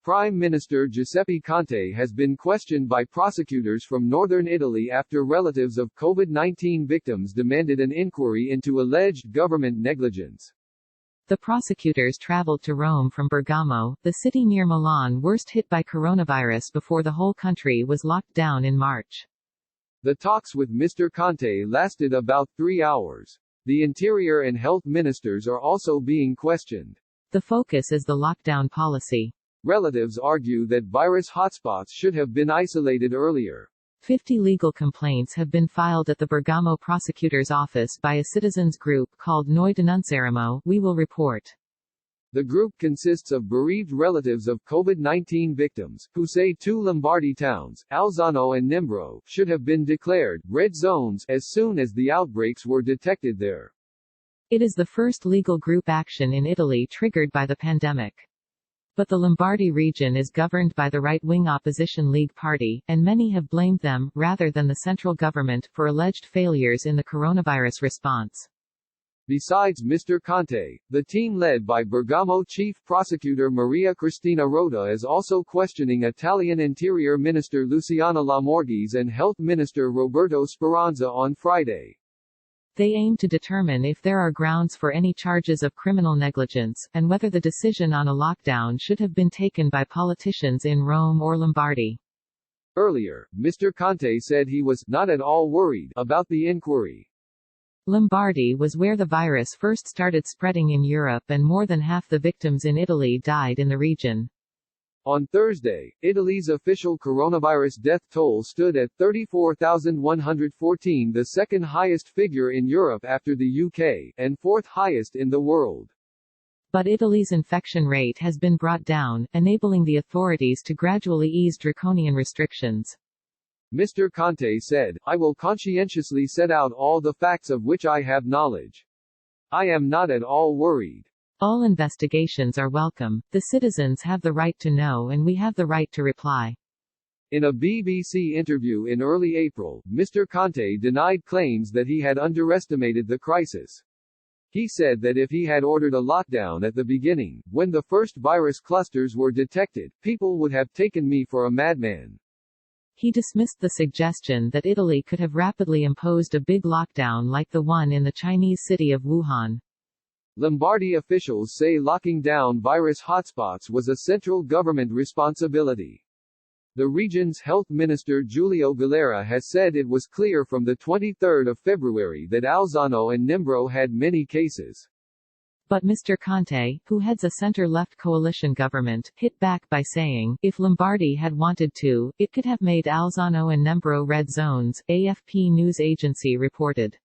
Prime Minister Giuseppe Conte has been questioned by prosecutors from northern Italy after relatives of COVID-19 victims demanded an inquiry into alleged government negligence. The prosecutors traveled to Rome from Bergamo, the city near Milan worst hit by coronavirus before the whole country was locked down in March. The talks with Mr. Conte lasted about 3 hours. The Interior and Health ministers are also being questioned. The focus is the lockdown policy. Relatives argue that virus hotspots should have been isolated earlier. 50 legal complaints have been filed at the Bergamo prosecutor's office by a citizens group called Noi Denunceremo, We Will Report. The group consists of bereaved relatives of COVID-19 victims, who say 2 Lombardy towns, Alzano and Nembro, should have been declared red zones as soon as the outbreaks were detected there. It is the first legal group action in Italy triggered by the pandemic. But the Lombardy region is governed by the right-wing opposition League Party, and many have blamed them, rather than the central government, for alleged failures in the coronavirus response. Besides Mr. Conte, the team led by Bergamo Chief Prosecutor Maria Cristina Rota is also questioning Italian Interior Minister Luciana Lamorgese and Health Minister Roberto Speranza on Friday. They aim to determine if there are grounds for any charges of criminal negligence, and whether the decision on a lockdown should have been taken by politicians in Rome or Lombardy. Earlier, Mr. Conte said he was not at all worried about the inquiry. Lombardy was where the virus first started spreading in Europe, and more than half the victims in Italy died in the region. On Thursday, Italy's official coronavirus death toll stood at 34,114, the second highest figure in Europe after the UK, and fourth highest in the world. But Italy's infection rate has been brought down, enabling the authorities to gradually ease draconian restrictions. Mr. Conte said, "I will conscientiously set out all the facts of which I have knowledge. I am not at all worried. All investigations are welcome. The citizens have the right to know and we have the right to reply." In a BBC interview in early April, Mr. Conte denied claims that he had underestimated the crisis. He said that if he had ordered a lockdown at the beginning, when the first virus clusters were detected, people would have taken me for a madman. He dismissed the suggestion that Italy could have rapidly imposed a big lockdown like the one in the Chinese city of Wuhan. Lombardy officials say locking down virus hotspots was a central government responsibility. The region's health minister Giulio Galera has said it was clear from the 23rd of February that Alzano and Nembro had many cases. But Mr. Conte, who heads a center-left coalition government, hit back by saying, if Lombardy had wanted to, it could have made Alzano and Nembro red zones, AFP news agency reported.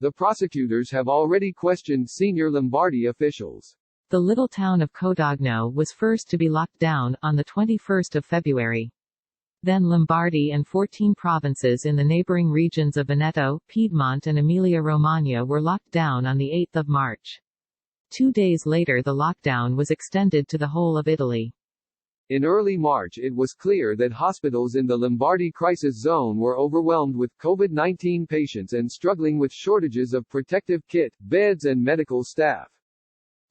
The prosecutors have already questioned senior Lombardy officials. The little town of Codogno was first to be locked down, on the 21st of February. Then Lombardy and 14 provinces in the neighboring regions of Veneto, Piedmont and Emilia-Romagna were locked down on the 8th of March. 2 days later the lockdown was extended to the whole of Italy. In early March it was clear that hospitals in the Lombardy crisis zone were overwhelmed with COVID-19 patients and struggling with shortages of protective kit, beds and medical staff.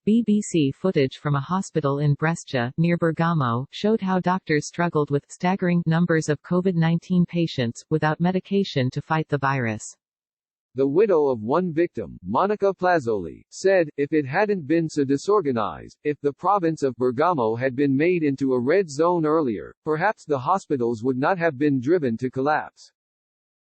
BBC footage from a hospital in Brescia, near Bergamo, showed how doctors struggled with staggering numbers of COVID-19 patients, without medication to fight the virus. The widow of one victim, Monica Plazzoli, said, if it hadn't been so disorganized, if the province of Bergamo had been made into a red zone earlier, perhaps the hospitals would not have been driven to collapse.